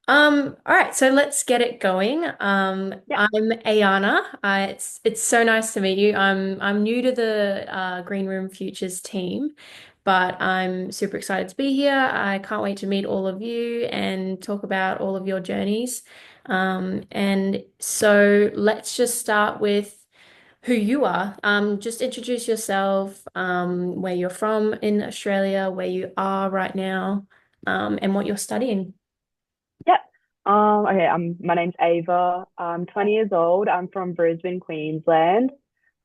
All right, so let's get it going. Yeah. I'm Ayana. It's so nice to meet you. I'm new to the Green Room Futures team, but I'm super excited to be here. I can't wait to meet all of you and talk about all of your journeys. And so let's just start with who you are. Just introduce yourself, where you're from in Australia, where you are right now, and what you're studying. Yeah. Okay, my name's Ava. I'm 20 years old. I'm from Brisbane, Queensland.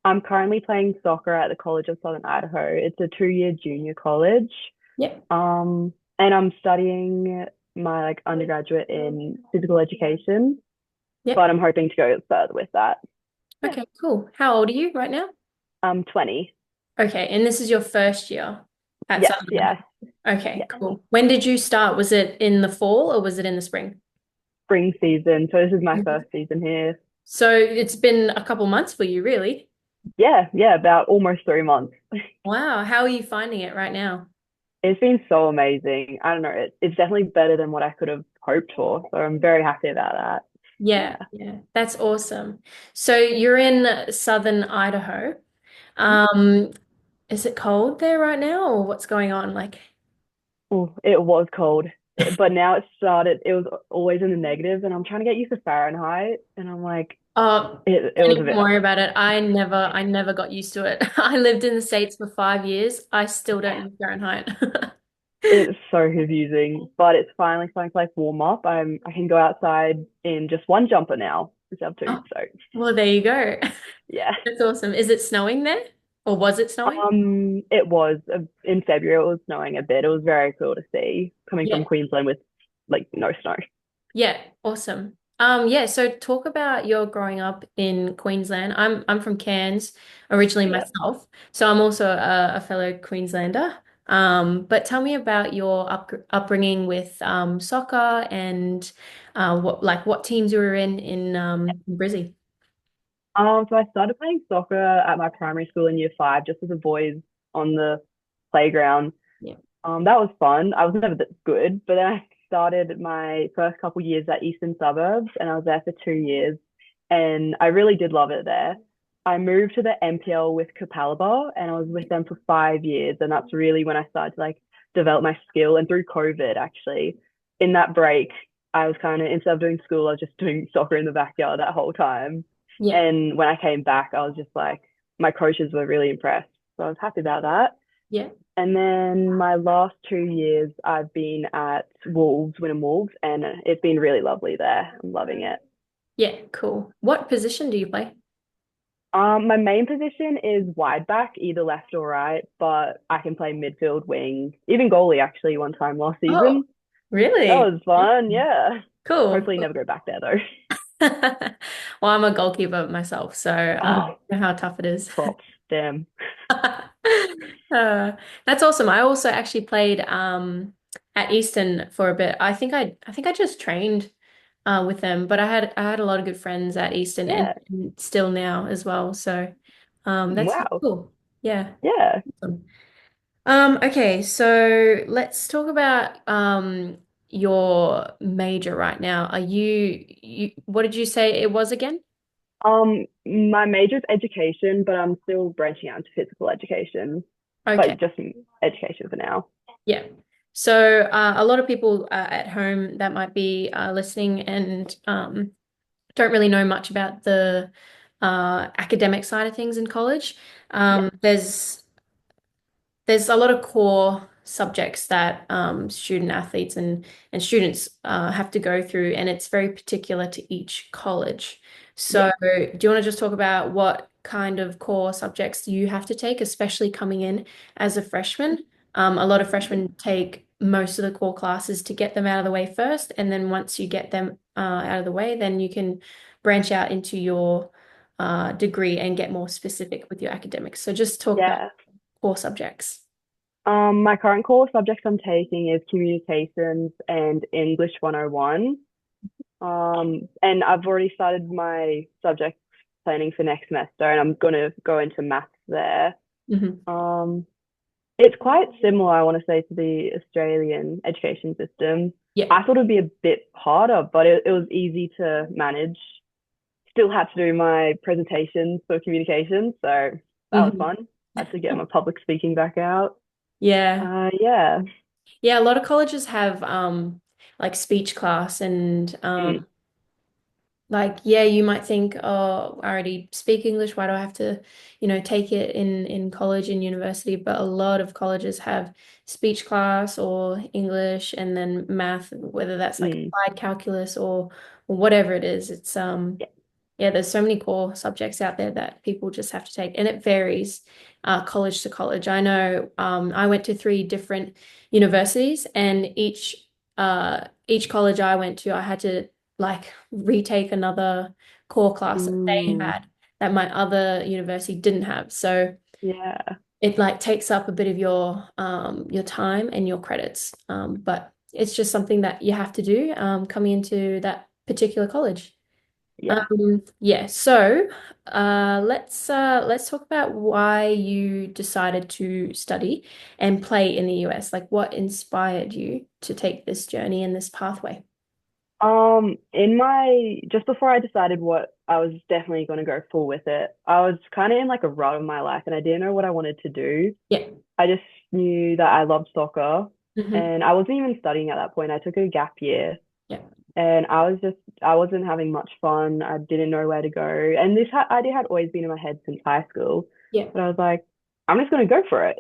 I'm currently playing soccer at the College of Southern Idaho. It's a 2-year junior college. Yep. And I'm studying my undergraduate in physical education, Yep. but I'm hoping to go further with that. Yeah. Okay, cool. How old are you right now? I'm 20. Okay, and this is your first year at Yes, Southern. yes, Okay, yes. cool. When did you start? Was it in the fall or was it in the spring? Spring season. So this is my Mhm. first season here. So it's been a couple months for you, really. Yeah, yeah, about almost 3 months. Wow, how are you finding it right now? It's been so amazing. I don't know. It's definitely better than what I could have hoped for. So I'm very happy about that. Yeah, Yeah. yeah, that's awesome. So you're in Southern Idaho. Um, is it cold there right now, or what's going on? Like, Oh, it was cold, but now it started. It was always in the negatives, and I'm trying to get used to Fahrenheit. And I'm like, it don't was a even bit. worry about it. I never got used to it. I lived in the States for 5 years. I still don't use Fahrenheit. It's so confusing, but it's finally starting to warm up. I can go outside in just one jumper now instead of two. Oh, So well, there you go. yeah. That's awesome. Is it snowing there? Or was it snowing? It was in February. It was snowing a bit. It was very cool to see coming Yeah. from Queensland with no snow. Yeah, awesome. Yeah, so talk about your growing up in Queensland. I'm from Cairns originally Yeah. myself, so I'm also a fellow Queenslander. But tell me about your upbringing with soccer and what teams you were in Brizzy. So I started playing soccer at my primary school in year 5, just as a boys on the playground. Yeah. That was fun. I was never that good, but then I started my first couple years at Eastern Suburbs, and I was there for 2 years, and I really did love it there. I moved to the MPL with Capalaba, and I was with them for 5 years, and that's really when I started to develop my skill. And through COVID, actually, in that break, I was kind of instead of doing school, I was just doing soccer in the backyard that whole time. Yeah. And when I came back, I was just my coaches were really impressed, so I was happy about that. Yeah. And then my last 2 years, I've been at Wolves, Wynnum Wolves, and it's been really lovely there. I'm loving it. Yeah, cool. What position do you play? My main position is wide back, either left or right, but I can play midfield, wing, even goalie actually one time last Oh, season. That really? was fun, yeah. Cool. Hopefully never go back there though. Well, I'm a goalkeeper myself, so Oh, I know how tough it is. props, damn. Uh, that's awesome. I also actually played at Easton for a bit. I think I just trained with them, but I had a lot of good friends at Easton Yeah, and still now as well. So that's wow, cool. Yeah. yeah. Awesome. Okay, so let's talk about your major right now. You what did you say it was again? My major is education, but I'm still branching out into physical education, Okay. but just education for now. Yeah. So a lot of people at home that might be listening and don't really know much about the academic side of things in college. Yeah, There's a lot of core subjects that student athletes and students have to go through, and it's very particular to each college. yeah, So, do you want to just talk about what kind of core subjects you have to take, especially coming in as a freshman? A lot of freshmen take most of the core classes to get them out of the way first, and then once you get them out of the way, then you can branch out into your degree and get more specific with your academics. So, just talk about yeah. core subjects. My current core subjects I'm taking is communications and English 101. And I've already started my subject planning for next semester, and I'm gonna go into maths there. Hmm. Um, It's quite similar, I want to say, to the Australian education system. Yeah. I thought it'd be a bit harder, but it was easy to manage. Still had to do my presentations for communication, so that was Mhm. fun. Had to get my public speaking back out. Yeah. Yeah. Yeah, a lot of colleges have like speech class and Mm, like yeah, you might think, oh, I already speak English, why do I have to, take it in college and university? But a lot of colleges have speech class or English and then math, whether that's like mm, applied calculus or whatever it is. It's yeah. yeah, there's so many core subjects out there that people just have to take, and it varies college to college. I know I went to three different universities, and each college I went to, I had to like retake another core class that they Ooh, had that my other university didn't have. So yeah. it like takes up a bit of your time and your credits. But it's just something that you have to do coming into that particular college. Yeah. Yeah, so let's talk about why you decided to study and play in the US. Like what inspired you to take this journey and this pathway? In my just before I decided what I was definitely going to go full with it, I was kind of in like a rut of my life and I didn't know what I wanted to do. Yeah. I just knew that I loved soccer Hmm. and I wasn't even studying at that point. I took a gap year Yeah. and I wasn't having much fun. I didn't know where to go. And this idea had always been in my head since high school. Yeah. But I was like, I'm just going to go for it.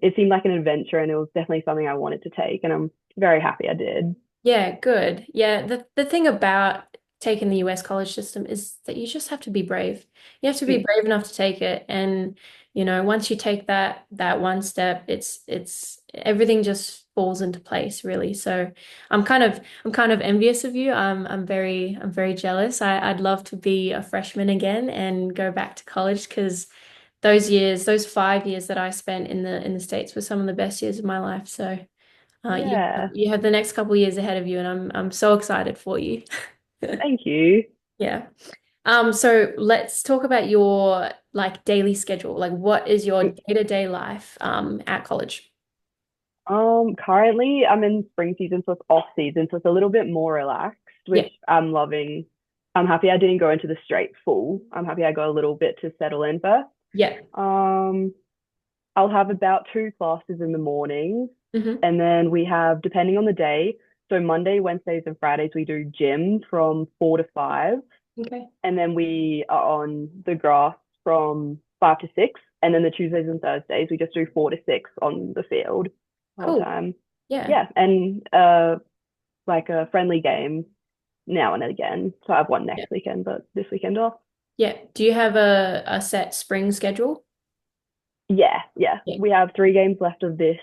It seemed like an adventure and it was definitely something I wanted to take. And I'm very happy I did. Yeah, good. Yeah, the thing about taking the US college system is that you just have to be brave. You have to be Mm, brave enough to take it. And, once you take that one step, it's everything just falls into place, really. So I'm kind of envious of you. I'm very jealous. I'd love to be a freshman again and go back to college because those 5 years that I spent in the States were some of the best years of my life. So you yeah. you have the next couple of years ahead of you, and I'm so excited for you. Thank you. Yeah. So let's talk about your like daily schedule. Like, what is your day-to-day life at college? Currently I'm in spring season, so it's off season, so it's a little bit more relaxed, Yeah. which I'm loving. I'm happy I didn't go into the straight full. I'm happy I got a little bit to settle in first. Yeah. Um, I'll have about two classes in the morning, Hmm. and then we have, depending on the day, so Monday, Wednesdays, and Fridays we do gym from 4 to 5, Okay. and then we are on the grass from 5 to 6, and then the Tuesdays and Thursdays we just do 4 to 6 on the field the whole Cool. time. Yeah. Yeah, and like a friendly game now and again. So I have one Yeah. next weekend, but this weekend off. Yeah. Do you have a set spring schedule? Yeah, yeah. Yeah. We have 3 games left of this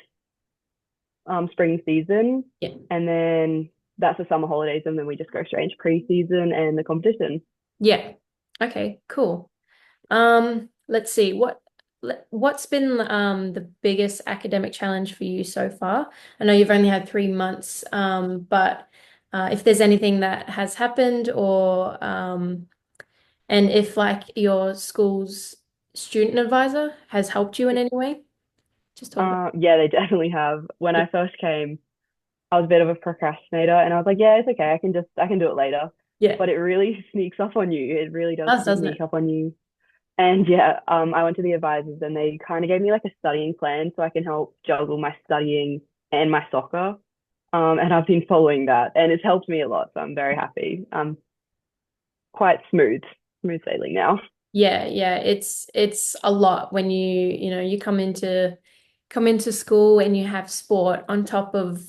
spring season, Yeah. and then that's the summer holidays, and then we just go straight into preseason and the competition. Yeah. Okay, cool. Let's see. What's been the biggest academic challenge for you so far? I know you've only had 3 months, but if there's anything that has happened or and if like your school's student advisor has helped you in any way, just talk about. Yeah, they definitely have. When Yeah. I first came, I was a bit of a procrastinator, and I was like, yeah, it's okay, I can do it later. Yeah. But it really sneaks up on you. It really does Doesn't sneak it? up on you. And yeah, I went to the advisors and they kind of gave me like a studying plan so I can help juggle my studying and my soccer. And I've been following that and it's helped me a lot. So I'm very happy. Quite smooth sailing now. Yeah, yeah, it's a lot when you come into school and you have sport on top of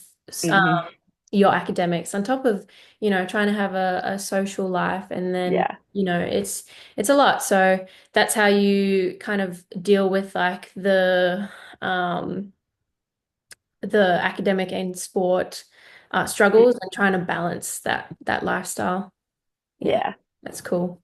Hmm. your academics, on top of trying to have a social life, and then Yeah. it's a lot. So that's how you kind of deal with like um the academic and sport struggles and trying to balance that lifestyle. Yeah, Yeah. that's cool.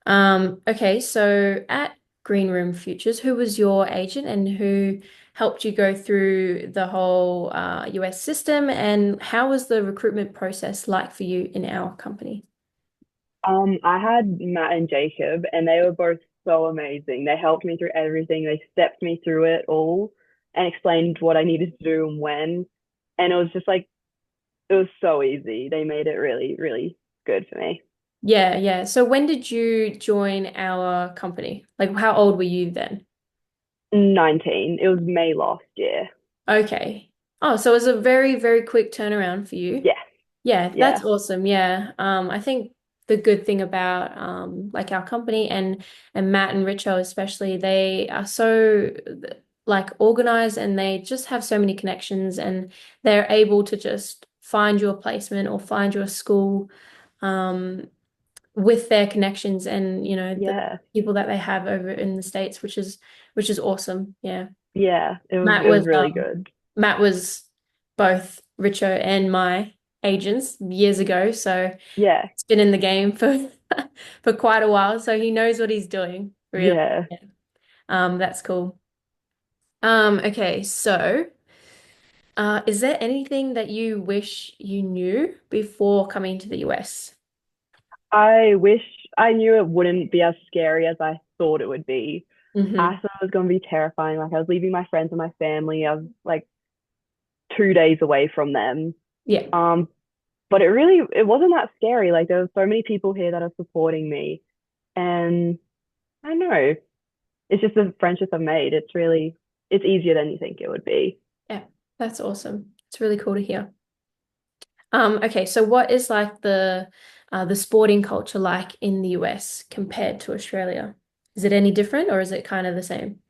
Okay, so at Green Room Futures, who was your agent and who helped you go through the whole US system, and how was the recruitment process like for you in our company? I had Matt and Jacob and they were both so amazing. They helped me through everything. They stepped me through it all. and explained what I needed to do and when. And it was just like, it was so easy. They made it really, really good for me. Yeah, yeah. So when did you join our company? Like, how old were you then? 19. It was May last year. Okay. Oh, so it was a very, very quick turnaround for you. Yeah, Yeah, that's yeah, awesome. Yeah. I think the good thing about like our company and Matt and Richo especially, they are so like organized and they just have so many connections and they're able to just find you a placement or find you a school um with their connections and the yeah, people that they have over in the States, which is awesome. Yeah. yeah. Matt It was was really good. Matt was both Richo and my agents years ago, so Yeah, he's been in the game for for quite a while, so he knows what he's doing, really. yeah. Yeah. That's cool. Okay, so is there anything that you wish you knew before coming to the US? I wish I knew it wouldn't be as scary as I thought it would be. I Hmm. thought it was going to be terrifying. Like I was leaving my friends and my family. I was like 2 days away from them. Yeah. Um, but it wasn't that scary. Like there were so many people here that are supporting me, and I don't know. It's just the friendships I've made. It's easier than you think it would be. Yeah, that's awesome. It's really cool to hear. Okay, so what is like the sporting culture like in the US compared to Australia? Is it any different or is it kind of the same?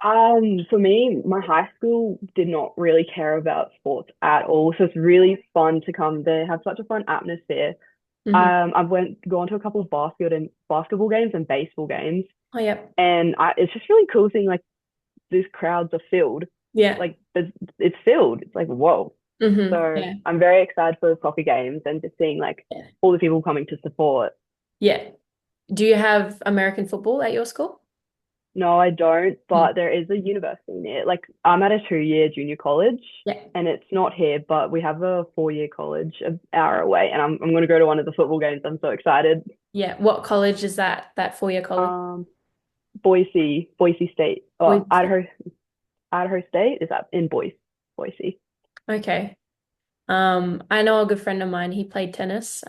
For me, my high school did not really care about sports at all. So it's really fun to come. They have such a fun atmosphere. Hmm. I've gone to a couple of basketball games and baseball games, Oh, yep. and it's just really cool seeing like these crowds are filled. Yeah. Like it's filled. It's like whoa. So Yeah. I'm very excited for the soccer games and just seeing like Yeah. all the people coming to support. Yeah. Do you have American football at your school? No, I don't, Mm. but there is a university near. Like I'm at a 2 year junior college Yeah. and it's not here, but we have a 4 year college an hour away and I'm gonna go to one of the football games. I'm so excited. Yeah. What college is that? That four-year college? Um, Boise State. Oh, Boise State. Idaho State is that in Boise. Okay. I know a good friend of mine, he played tennis.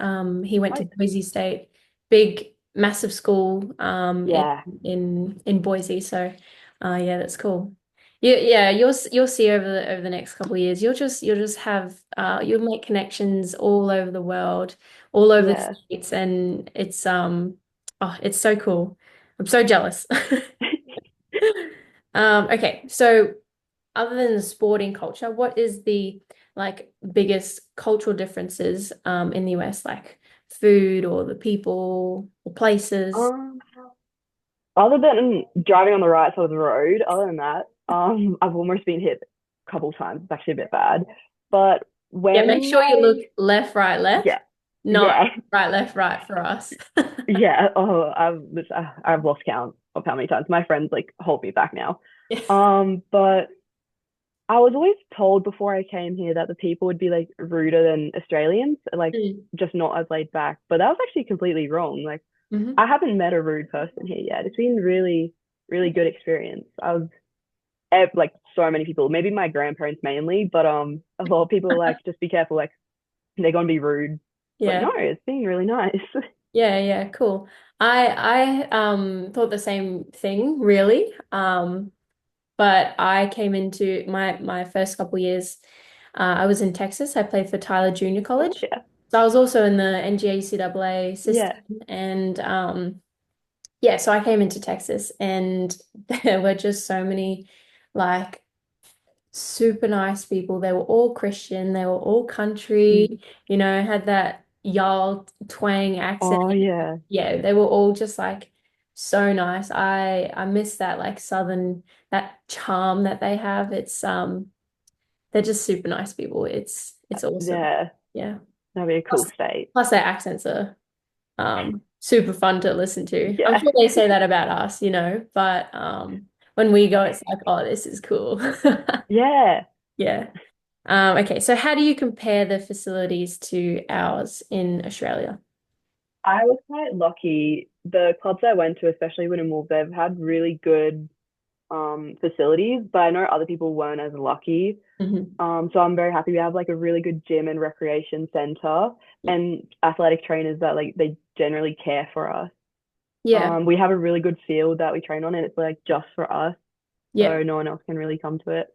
He went to Oh, Boise State, big, massive school, yeah, in Boise. So, yeah, that's cool. Yeah, you'll see over the next couple of years, you'll just have you'll make connections all over the world, all over the yeah. states, and oh, it's so cool. I'm so jealous. Okay, so other than the sporting culture, what is the like biggest cultural differences in the US, like food or the people or places? Um, Other than driving on the right side of the road, other than that, I've almost been hit a couple of times. It's actually a bit bad. But Yeah, make when sure you look I, left, right, left, yeah, not yeah, right, left, right for us. yeah. Oh, I've lost count of how many times my friends like hold me back now. Yeah. But I was always told before I came here that the people would be like ruder than Australians, like Mm. just not as laid back. But that was actually completely wrong. Like Hmm. I haven't met a rude person here yet. It's been really, really good experience. I was like so many people, maybe my grandparents mainly, but a lot of people are like, just be careful, like they're gonna be rude. But Yeah. no, it's been really nice. Yeah, yeah, cool. I thought the same thing, really. But I came into my first couple years. I was in Texas. I played for Tyler Junior Oh College. yeah, So I was also in the NJCAA yeah. system. And yeah, so I came into Texas and there were just so many like super nice people. They were all Christian, they were all Mm. country, had that y'all twang accent. Oh yeah, Yeah, they were all just like so nice. I miss that like southern that charm that they have. It's they're just super nice people. It's awesome. yeah. Yeah. That'd be a cool Plus, state. plus their accents are super fun to listen to. I'm Yeah, sure they say that about us, but when we go it's like, oh, this is cool. yeah. Yeah. Okay, so how do you compare the facilities to ours in Australia? I was quite lucky. The clubs I went to, especially when I moved, they've had really good. facilities, but I know other people weren't as lucky. Hmm. So I'm very happy we have like a really good gym and recreation center Yeah. and athletic trainers that like they generally care for us. Yeah. We have a really good field that we train on and it's like just for us, Yeah. so no one else can really come to it.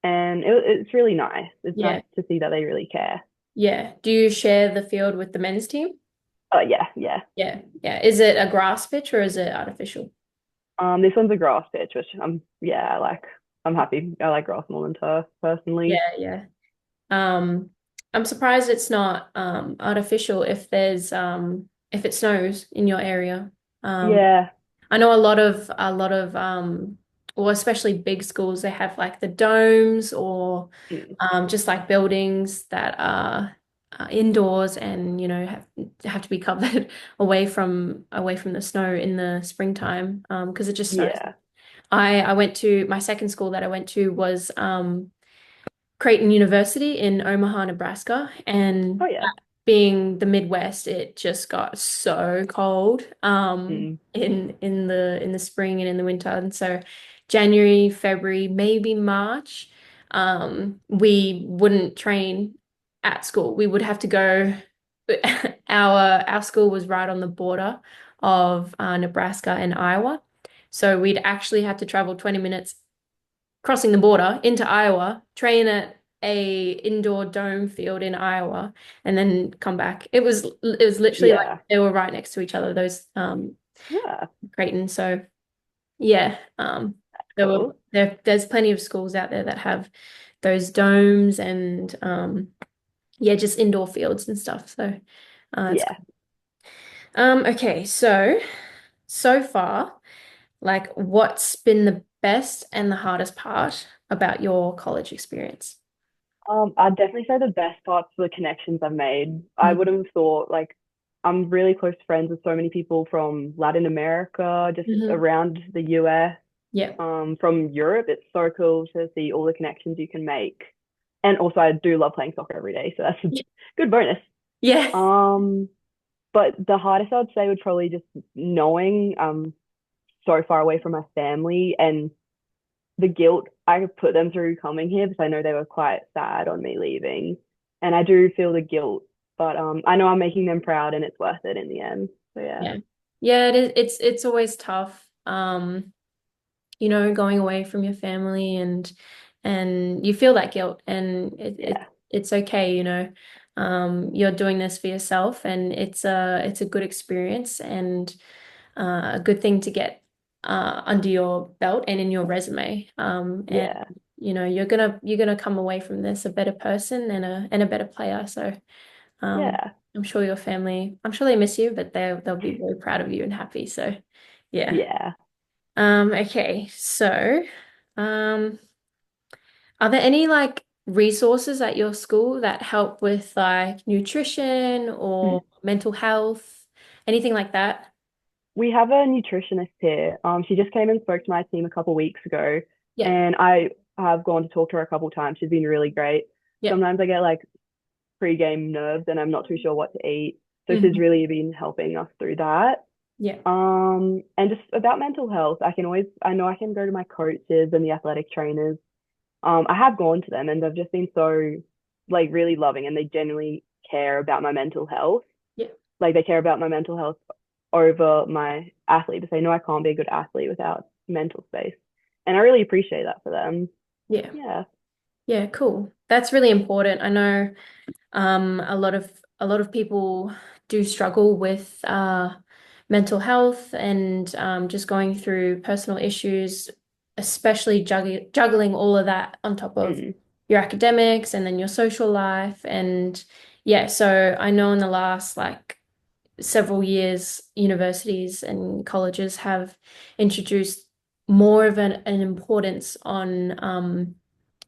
And it's really nice. It's nice Yeah. to see that they really care. Yeah. Do you share the field with the men's team? Yeah, yeah. Yeah. Yeah. Is it a grass pitch or is it artificial? This one's a grass pitch, which yeah, I like. I'm happy. I like grass more than turf personally. Yeah. Yeah. Um, I'm surprised it's not artificial if it snows in your area. Um, Yeah, I know a lot of well, especially big schools, they have like the domes or mm, just like buildings that are indoors and have to be covered away from the snow in the springtime because it just snows. yeah. I went to my second school that I went to was Creighton University in Omaha, Nebraska, Oh and yeah. being the Midwest, it just got so cold Mm, in the spring and in the winter. And so January, February, maybe March, we wouldn't train at school. We would have to go our school was right on the border of Nebraska and Iowa. So we'd actually have to travel 20 minutes crossing the border into Iowa, train at a indoor dome field in Iowa, and then come back. It was literally like yeah, they were right next to each other, those yeah. Creighton. So yeah, Cool. there's plenty of schools out there that have those domes and yeah, just indoor fields and stuff. So it's Yeah. cool. Okay, so far, like what's been the best and the hardest part about your college experience? I'd definitely say the best parts are the connections I've made. I Mhm. would have thought like I'm really close friends with so many people from Latin America, just Mhm. around the US, Yeah. from Europe. It's so cool to see all the connections you can make. And also I do love playing soccer every day, so that's a good bonus. Yeah. Um, but the hardest I'd say would probably just knowing so far away from my family and the guilt I put them through coming here because I know they were quite sad on me leaving. And I do feel the guilt, but I know I'm making them proud and it's worth it in the end. So yeah. Yeah. Yeah, it is it's always tough. Going away from your family and you feel that guilt and Yeah. it's okay. You're doing this for yourself and it's a good experience and a good thing to get under your belt and in your resume. And Yeah. you're gonna come away from this a better person and a better player. So um, Yeah. I'm sure they miss you, but they'll be very proud of you and happy. So yeah. Yeah. Okay, so um, are there any like resources at your school that help with like nutrition or Mm. mental health, anything like that? We have a nutritionist here. She just came and spoke to my team a couple weeks ago, Yeah, and I have gone to talk to her a couple times. She's been really great. yeah. Sometimes I get like pre-game nerves and I'm not too sure what to eat. So she's Hmm. really been helping us through that. Yeah, And just about mental health, I know I can go to my coaches and the athletic trainers. I have gone to them and they've just been so like really loving and they genuinely care about my mental health. yeah, Like they care about my mental health over my athlete because they know I can't be a good athlete without mental space. And I really appreciate that for them. yeah, Yeah. yeah, cool. That's really important. I know a lot of people do struggle with mental health and just going through personal issues, especially juggling all of that on top of Mm, your academics and then your social life. And yeah, so I know in the last like several years, universities and colleges have introduced more of an importance on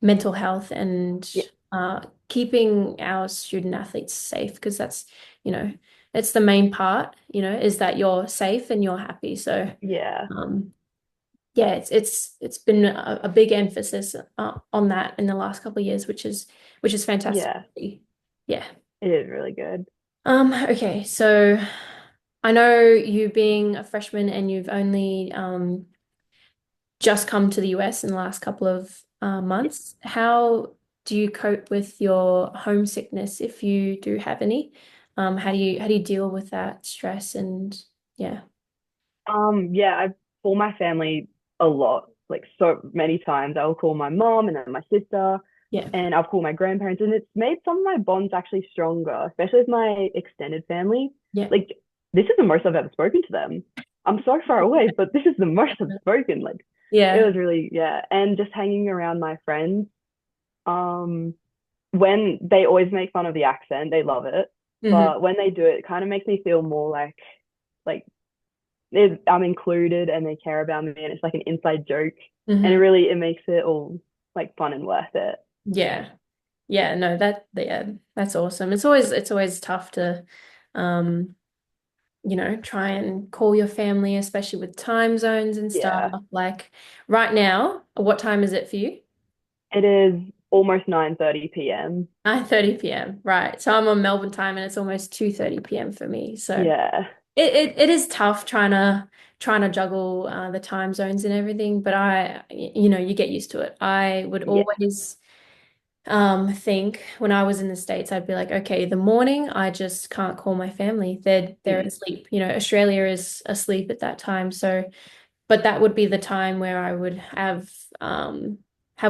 mental health and yeah. keeping our student athletes safe because you know, it's the main part, is that you're safe and you're happy. So, Yeah. um, yeah, it's been a big emphasis on that in the last couple of years, which is fantastic. Yeah. Yeah. It is really good. Okay, so I know you being a freshman and you've only just come to the US in the last couple of Yeah. months. How do you cope with your homesickness if you do have any? How do you deal with that stress and yeah. Yeah, I call my family a lot, like so many times. I'll call my mom and then my sister, Yeah. and I'll call my grandparents, and it's made some of my bonds actually stronger, especially with my extended family. Yeah. Like, this is the most I've ever spoken to them. I'm so far away, but this is the most I've spoken. Like, it Yeah. was really, yeah. And just hanging around my friends, um, when they always make fun of the accent, they love it. Hmm. But when they do it, it kind of makes me feel more like I'm included and they care about me and it's like an inside joke and Hmm. it makes it all like fun and worth it. Yeah. Yeah, no, that's awesome. It's always tough to um try and call your family, especially with time zones and stuff. Yeah, Like right now, what time is it for you? it is almost 9:30 p.m. 9:30 p.m. Right. So I'm on Melbourne time and it's almost 2:30 p.m. for me. So Yeah, it is tough trying to juggle the time zones and everything, but you get used to it. I would yeah, always think when I was in the States, I'd be like, okay, the morning I just can't call my family. They're mm, asleep. Australia is asleep at that time. So but that would be the time where I would have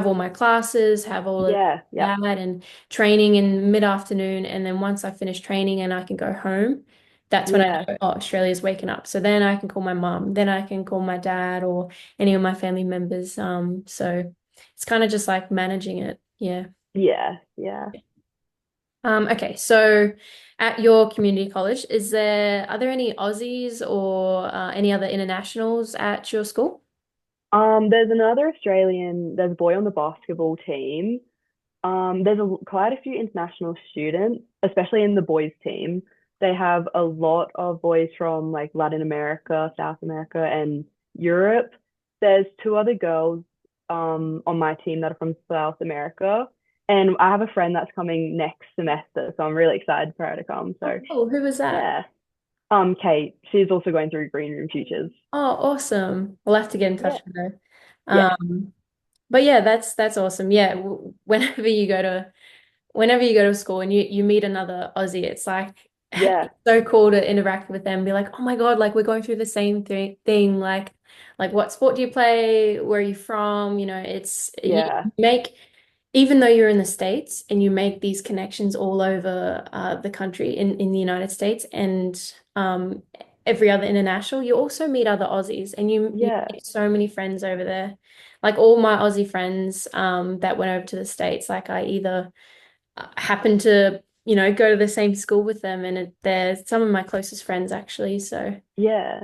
all my classes, have all of yeah, yep, that and training in mid-afternoon. And then once I finish training and I can go home, that's when I yeah, know, oh, Australia's waking up. So then I can call my mom, then I can call my dad or any of my family members. So it's kind of just like managing it. Yeah. yeah, yeah. Okay, so at your community college, are there any Aussies or any other internationals at your school? There's another there's a boy on the basketball team. There's quite a few international students, especially in the boys team. They have a lot of boys from like Latin America, South America, and Europe. There's two other girls on my team that are from South America, and I have a friend that's coming next semester, so I'm really excited for her to come. Oh, So cool. Who was that? yeah, Kate, she's also going through Green Room Futures. Oh, awesome. We'll have to get in Yeah, touch with her. yeah, But yeah, that's awesome. Yeah, whenever you go to school and you meet another Aussie, it's like yeah, it's so cool to interact with them, be like, oh my God, like we're going through the same thing. Like what sport do you play? Where are you from? You yeah, make even though you're in the States and you make these connections all over the country in the United States and every other international, you also meet other Aussies and you yeah, make so many friends over there. Like all my Aussie friends that went over to the States, like I either happen to, go to the same school with them and they're some of my closest friends actually. So yeah.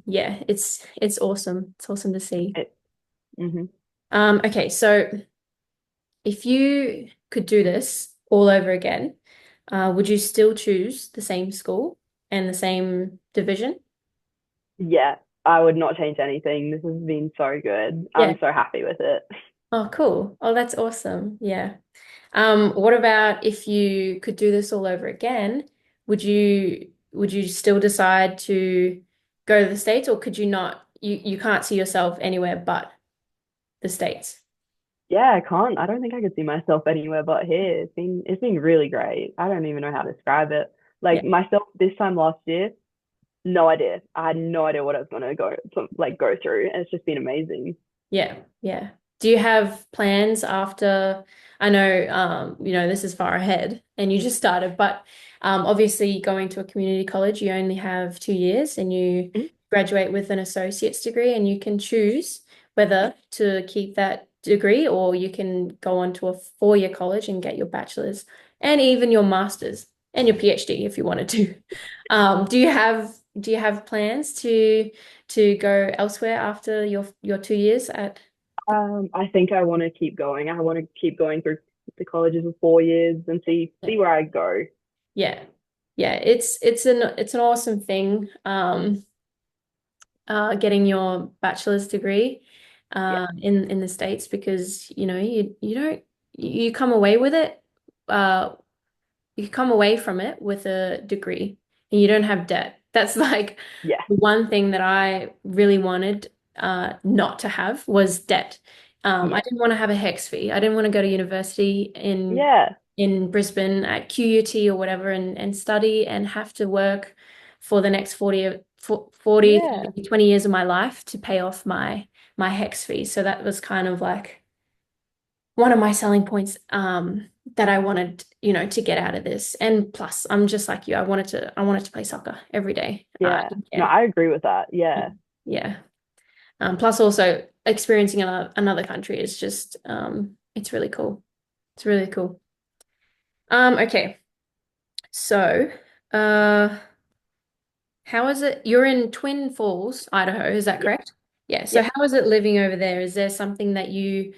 yeah, it's awesome. It's awesome to see. It, hmm Okay, so if you could do this all over again, would you still choose the same school and the same division? Yeah, I would not change anything. This has been so good. Yeah. I'm so happy with it. Oh, cool. Oh, that's awesome. Yeah. What about if you could do this all over again? Would you still decide to go to the States or could you not? You can't see yourself anywhere but the States. Yeah, I don't think I could see myself anywhere but here. It's been really great. I don't even know how to describe it. Yeah. Like myself this time last year, no idea. I had no idea what I was gonna go through. And it's just been amazing. Yeah, yeah. Do you have plans after? I know, this is far ahead and you just started, but obviously going to a community college, you only have 2 years and you Mhm. graduate with an associate's degree and you can choose whether to keep that degree or you can go on to a 4-year college and get your bachelor's and even your master's and your PhD if you wanted to. Do you have plans to go elsewhere after your 2 years at I think I want to keep going. I want to keep going through the colleges of 4 years and see where I go. yeah. Yeah, it's an awesome thing getting your bachelor's degree Yeah, in the States because you don't you come away with it uh you come away from it with a degree and you don't have debt. That's like yeah, the one thing that I really wanted not to have was debt. I Yeah. didn't want to have a HEX fee. I didn't want to go to university Yeah. in Brisbane at QUT or whatever and study and have to work for the next 40, Yeah. 30, 20 years of my life to pay off my HEX fee. So that was kind of like one of my selling points that I wanted, to get out of this. And plus, I'm just like you. I wanted to play soccer every day. I Yeah. didn't No, care. I agree with that. Yeah. Yeah. Plus also experiencing another country is just it's really cool. It's really cool. Okay. So, uh how is it? You're in Twin Falls, Idaho, is that Yeah. correct? Yeah. So Yeah. how is it living over there? Is there something that you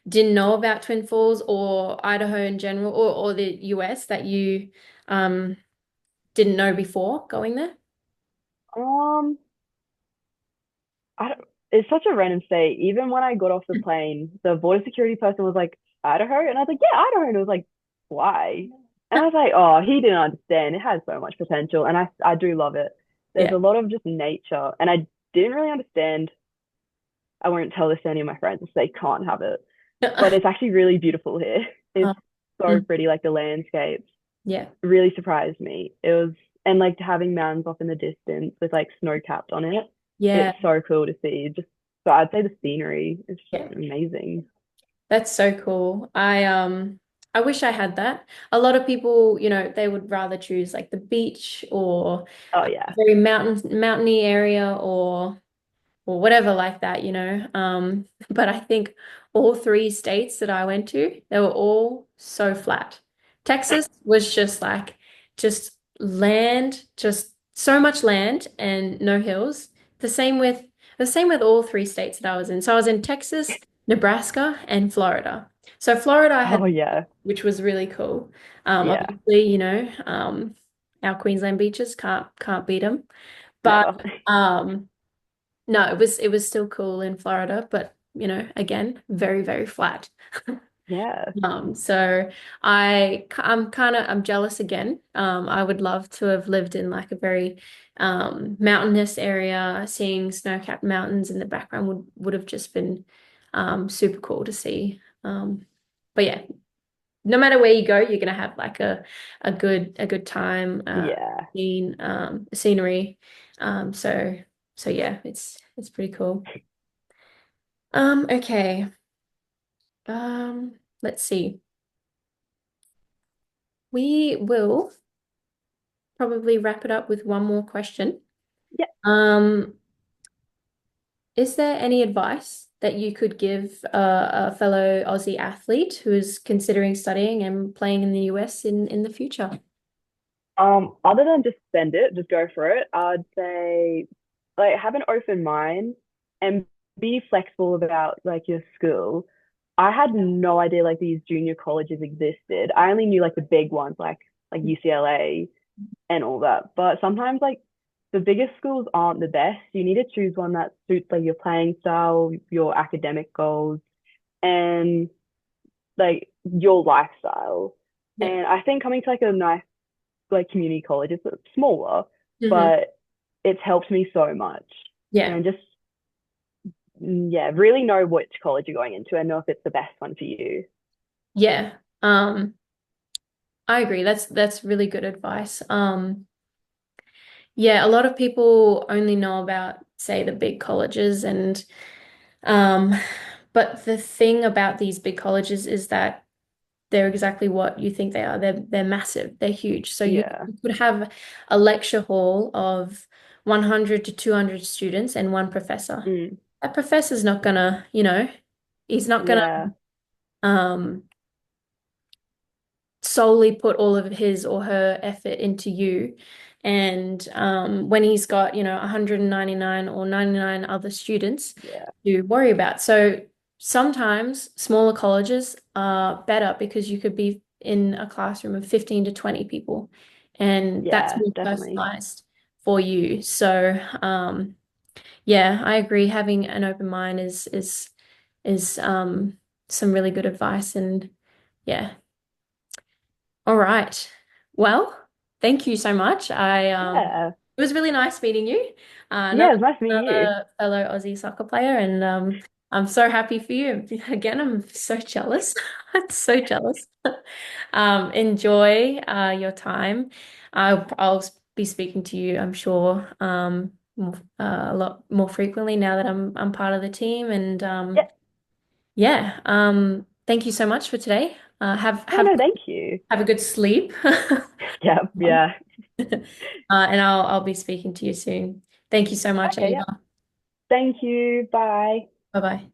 didn't know about Twin Falls or Idaho in general or the US that you um didn't know before going there? Um, I don't, it's such a random state. Even when I got off the plane, the border security person was like, Idaho? And I was like, yeah, Idaho. And it was like, why? And I was like, oh, he didn't understand. It has so much potential. And I do love it. There's Yeah. a lot of just nature. And I didn't really understand. I won't tell this to any of my friends if they can't have it. But it's actually really beautiful here. Uh, It's so mm, pretty, like the landscapes yeah. really surprised me. It was, and like having mountains off in the distance with like snow capped on it. Yeah. It's so cool to see. Just, so I'd say the scenery is just Yeah. amazing. That's so cool. I wish I had that. A lot of people, they would rather choose like the beach or Oh a yeah. very mountainy area or whatever like that, But I think all three states that I went to, they were all so flat. Texas was just land, just so much land and no hills. The same with all three states that I was in. So I was in Texas, Nebraska, and Florida. So Florida I Oh had, yeah. which was really cool. Yeah. Obviously, our Queensland beaches can't beat them. But Never. no, it was still cool in Florida, but again, very, very flat. Yeah. So I'm jealous again. I would love to have lived in like a very mountainous area. Seeing snow-capped mountains in the background would have just been super cool to see. But yeah, no matter where you go, you're gonna have like a good time, Yeah. scenery. So yeah, it's pretty cool. Okay. Let's see. We will probably wrap it up with one more question. Yeah. Um, is there any advice that you could give a fellow Aussie athlete who is considering studying and playing in the US in the future? Other than just spend it, just go for it, I'd say like have an open mind and be flexible about like your school. I had no idea like these junior colleges existed. I only knew like the big ones like UCLA and all that. But sometimes like the biggest schools aren't the best. You need to choose one that suits like your playing style, your academic goals, and like your lifestyle. Yeah. And I think coming to like a nice like community college, it's smaller, Hmm. but it's helped me so much. Yeah. And just yeah, really know which college you're going into and know if it's the best one for you. Yeah. I agree. That's really good advice. Yeah, a lot of people only know about, say, the big colleges um, but the thing about these big colleges is that they're exactly what you think they are. They're massive. They're huge. So you Yeah. could have a lecture hall of 100 to 200 students and one professor. Mm, That professor's not gonna, he's not gonna yeah. um solely put all of his or her effort into you. And when he's got, 199 or 99 other students Yeah. to worry about. So sometimes smaller colleges are better because you could be in a classroom of 15 to 20 people, and that's Yeah, more definitely. personalized for you. So yeah, I agree. Having an open mind is some really good advice. And yeah. All right. Well, thank you so much. Yeah. It was really nice meeting you. Yeah, Another it was nice meeting you. another fellow Aussie soccer player, and I'm so happy for you. Again, I'm so jealous. I'm so jealous. Enjoy your time. I'll be speaking to you, I'm sure, a lot more frequently now that I'm part of the team. And Yeah. yeah, thank you so much for today. Oh no, thank you. Have a good sleep. Yeah, yeah. And I'll be speaking to you soon. Thank you so much, Okay, yeah. Ava. Thank you. Bye. Bye bye.